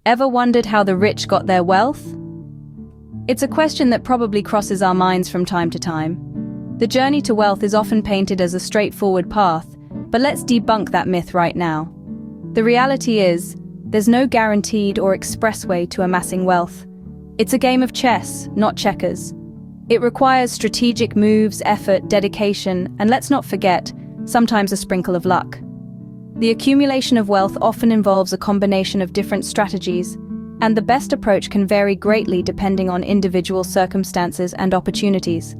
Ever wondered how the rich got their wealth? It's a question that probably crosses our minds from time to time. The journey to wealth is often painted as a straightforward path, but let's debunk that myth right now. The reality is, there's no guaranteed or express way to amassing wealth. It's a game of chess, not checkers. It requires strategic moves, effort, dedication, and let's not forget, sometimes a sprinkle of luck. The accumulation of wealth often involves a combination of different strategies, and the best approach can vary greatly depending on individual circumstances and opportunities.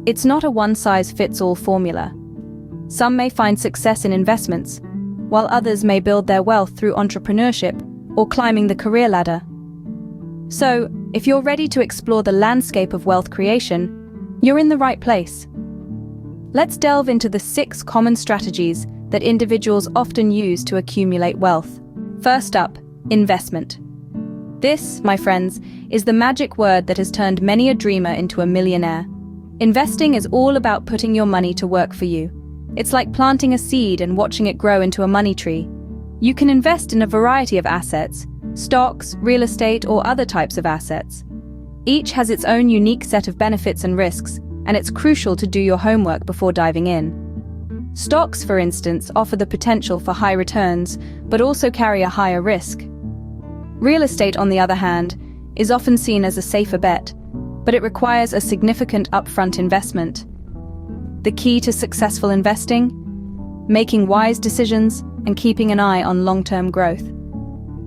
It's not a one-size-fits-all formula. Some may find success in investments, while others may build their wealth through entrepreneurship or climbing the career ladder. So, if you're ready to explore the landscape of wealth creation, you're in the right place. Let's delve into the 6 common strategies that individuals often use to accumulate wealth. First up, investment. This, my friends, is the magic word that has turned many a dreamer into a millionaire. Investing is all about putting your money to work for you. It's like planting a seed and watching it grow into a money tree. You can invest in a variety of assets, stocks, real estate, or other types of assets. Each has its own unique set of benefits and risks, and it's crucial to do your homework before diving in. Stocks, for instance, offer the potential for high returns, but also carry a higher risk. Real estate, on the other hand, is often seen as a safer bet, but it requires a significant upfront investment. The key to successful investing? Making wise decisions and keeping an eye on long-term growth.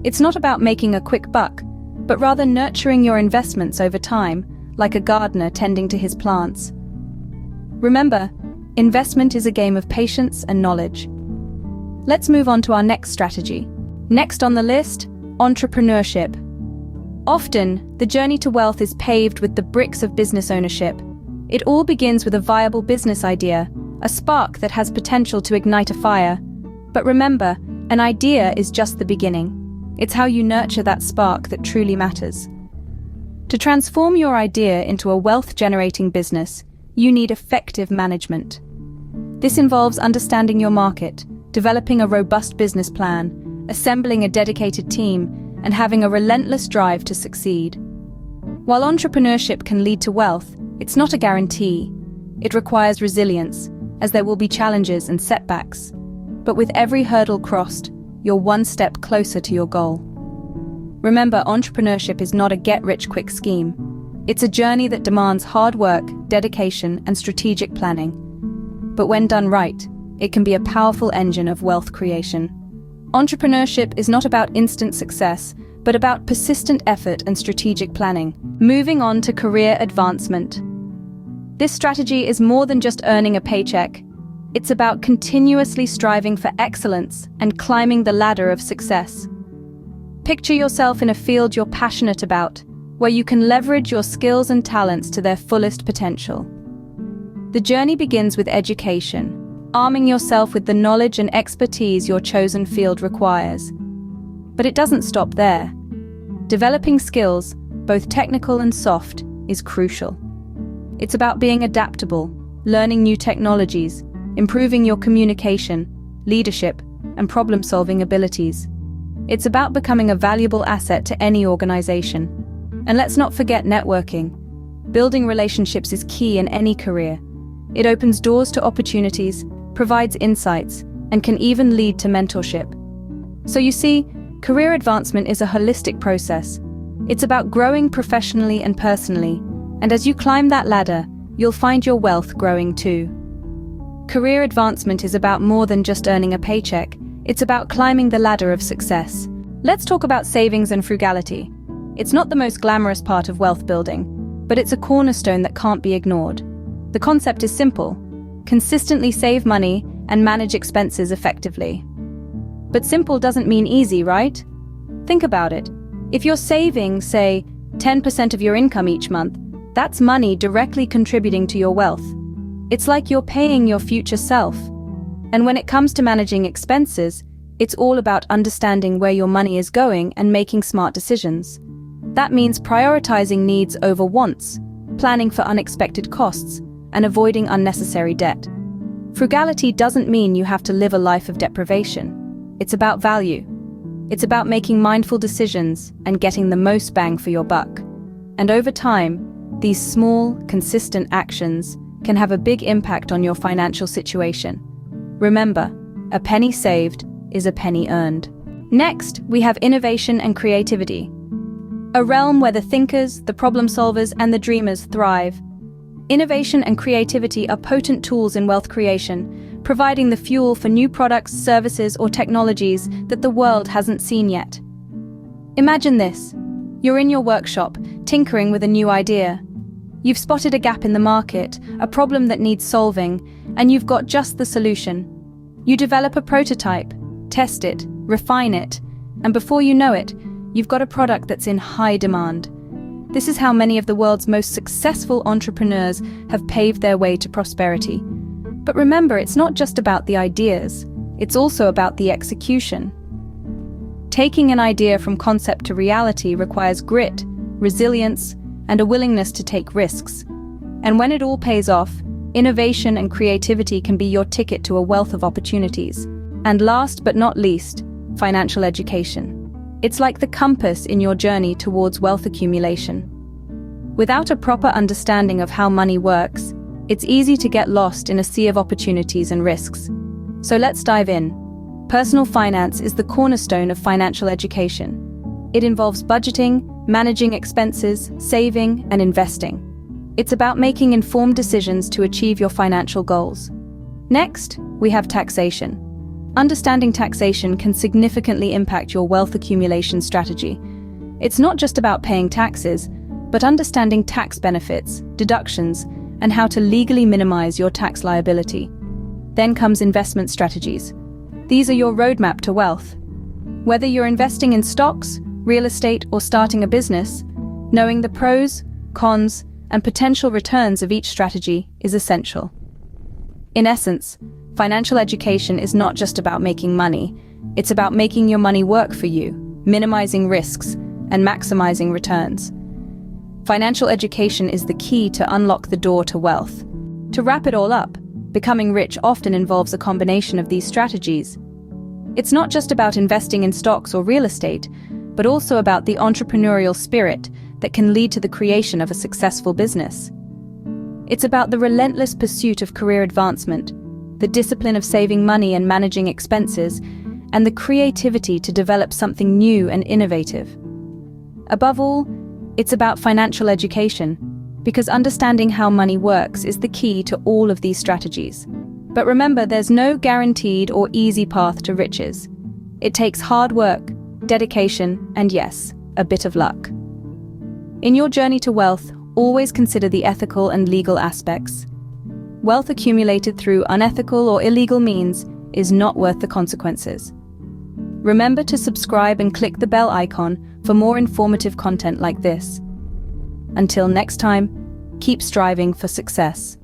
It's not about making a quick buck, but rather nurturing your investments over time, like a gardener tending to his plants. Remember, investment is a game of patience and knowledge. Let's move on to our next strategy. Next on the list, entrepreneurship. Often, the journey to wealth is paved with the bricks of business ownership. It all begins with a viable business idea, a spark that has potential to ignite a fire. But remember, an idea is just the beginning. It's how you nurture that spark that truly matters. To transform your idea into a wealth-generating business, you need effective management. This involves understanding your market, developing a robust business plan, assembling a dedicated team, and having a relentless drive to succeed. While entrepreneurship can lead to wealth, it's not a guarantee. It requires resilience, as there will be challenges and setbacks. But with every hurdle crossed, you're one step closer to your goal. Remember, entrepreneurship is not a get-rich-quick scheme. It's a journey that demands hard work, dedication, and strategic planning. But when done right, it can be a powerful engine of wealth creation. Entrepreneurship is not about instant success, but about persistent effort and strategic planning. Moving on to career advancement. This strategy is more than just earning a paycheck. It's about continuously striving for excellence and climbing the ladder of success. Picture yourself in a field you're passionate about, where you can leverage your skills and talents to their fullest potential. The journey begins with education, arming yourself with the knowledge and expertise your chosen field requires. But it doesn't stop there. Developing skills, both technical and soft, is crucial. It's about being adaptable, learning new technologies, improving your communication, leadership, and problem-solving abilities. It's about becoming a valuable asset to any organization. And let's not forget networking. Building relationships is key in any career. It opens doors to opportunities, provides insights, and can even lead to mentorship. So you see, career advancement is a holistic process. It's about growing professionally and personally, and as you climb that ladder, you'll find your wealth growing too. Career advancement is about more than just earning a paycheck. It's about climbing the ladder of success. Let's talk about savings and frugality. It's not the most glamorous part of wealth building, but it's a cornerstone that can't be ignored. The concept is simple: consistently save money and manage expenses effectively. But simple doesn't mean easy, right? Think about it. If you're saving, say, 10% of your income each month, that's money directly contributing to your wealth. It's like you're paying your future self. And when it comes to managing expenses, it's all about understanding where your money is going and making smart decisions. That means prioritizing needs over wants, planning for unexpected costs, and avoiding unnecessary debt. Frugality doesn't mean you have to live a life of deprivation. It's about value. It's about making mindful decisions and getting the most bang for your buck. And over time, these small, consistent actions can have a big impact on your financial situation. Remember, a penny saved is a penny earned. Next, we have innovation and creativity. A realm where the thinkers, the problem solvers, and the dreamers thrive. Innovation and creativity are potent tools in wealth creation, providing the fuel for new products, services, or technologies that the world hasn't seen yet. Imagine this. You're in your workshop, tinkering with a new idea. You've spotted a gap in the market, a problem that needs solving, and you've got just the solution. You develop a prototype, test it, refine it, and before you know it, you've got a product that's in high demand. This is how many of the world's most successful entrepreneurs have paved their way to prosperity. But remember, it's not just about the ideas, it's also about the execution. Taking an idea from concept to reality requires grit, resilience, and a willingness to take risks. And when it all pays off, innovation and creativity can be your ticket to a wealth of opportunities. And last but not least, financial education. It's like the compass in your journey towards wealth accumulation. Without a proper understanding of how money works, it's easy to get lost in a sea of opportunities and risks. So let's dive in. Personal finance is the cornerstone of financial education. It involves budgeting, managing expenses, saving, and investing. It's about making informed decisions to achieve your financial goals. Next, we have taxation. Understanding taxation can significantly impact your wealth accumulation strategy. It's not just about paying taxes, but understanding tax benefits, deductions, and how to legally minimize your tax liability. Then comes investment strategies. These are your roadmap to wealth. Whether you're investing in stocks, real estate, or starting a business, knowing the pros, cons, and potential returns of each strategy is essential. In essence, financial education is not just about making money, it's about making your money work for you, minimizing risks, and maximizing returns. Financial education is the key to unlock the door to wealth. To wrap it all up, becoming rich often involves a combination of these strategies. It's not just about investing in stocks or real estate, but also about the entrepreneurial spirit that can lead to the creation of a successful business. It's about the relentless pursuit of career advancement, the discipline of saving money and managing expenses, and the creativity to develop something new and innovative. Above all, it's about financial education, because understanding how money works is the key to all of these strategies. But remember, there's no guaranteed or easy path to riches. It takes hard work, dedication, and yes, a bit of luck. In your journey to wealth, always consider the ethical and legal aspects. Wealth accumulated through unethical or illegal means is not worth the consequences. Remember to subscribe and click the bell icon for more informative content like this. Until next time, keep striving for success.